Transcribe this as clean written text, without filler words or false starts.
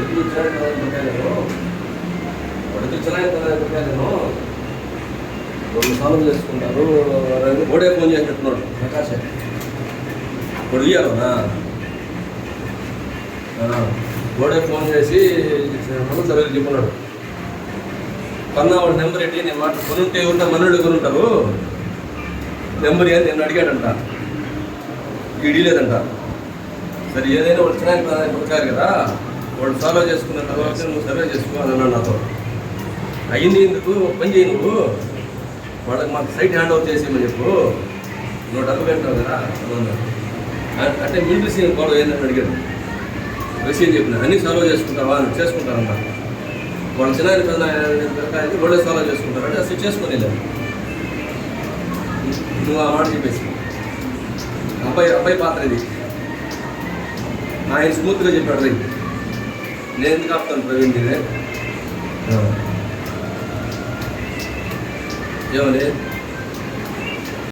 ఎందుకు నేను వాడికి నేను 2 సార్లు చేసుకుంటారు. బోడే ఫోన్ చేసినట్టున్నాడు ప్రకాశే ఇప్పుడు ఇయ్యాలనా బోడే ఫోన్ చేసి సరే చెప్పన్నాడు. కన్నా వాడి నెంబర్ ఏంటి, నేను మాట కొనుంటే ఎవరున్నా మనోళ్ళు కొనుంటారు, నెంబర్ ఏంటి నేను అడిగాడంట, ఈడీ లేదంట. సరే ఏదైనా వాడు చిన్న పడతారు కదా, వాడు ఫాలో చేసుకున్న తర్వాత నువ్వు సర్వే చేసుకో అని అన్నాడు నాతో. అయ్యింది ఎందుకు పని చేయి, నువ్వు వాళ్ళకి మాకు సైట్ హ్యాండ్ ఓవర్ చేసేయమని చెప్పు, నువ్వు డబ్బు కట్టావు కదా అంటే మిలిటరీ సీన్ ఫాలో ఏందని అడిగాడు. రసీదు చెప్పిన అన్నీ సాల్వ్ చేసుకుంటావా అని చేసుకుంటారన్న. వాళ్ళు చిన్న పెద్ద వాళ్ళే సాల్వ్ చేసుకుంటారంటే అసలు చేసుకొని లేదు. నువ్వు ఆ మాట చెప్పేసి అబ్బాయి పాత్ర ఇది. ఆయన స్మూత్గా చెప్పాడు రైట్, నేను ఎందుకు ఆపుతాను ప్రవీణ్ ఇదే ఏమని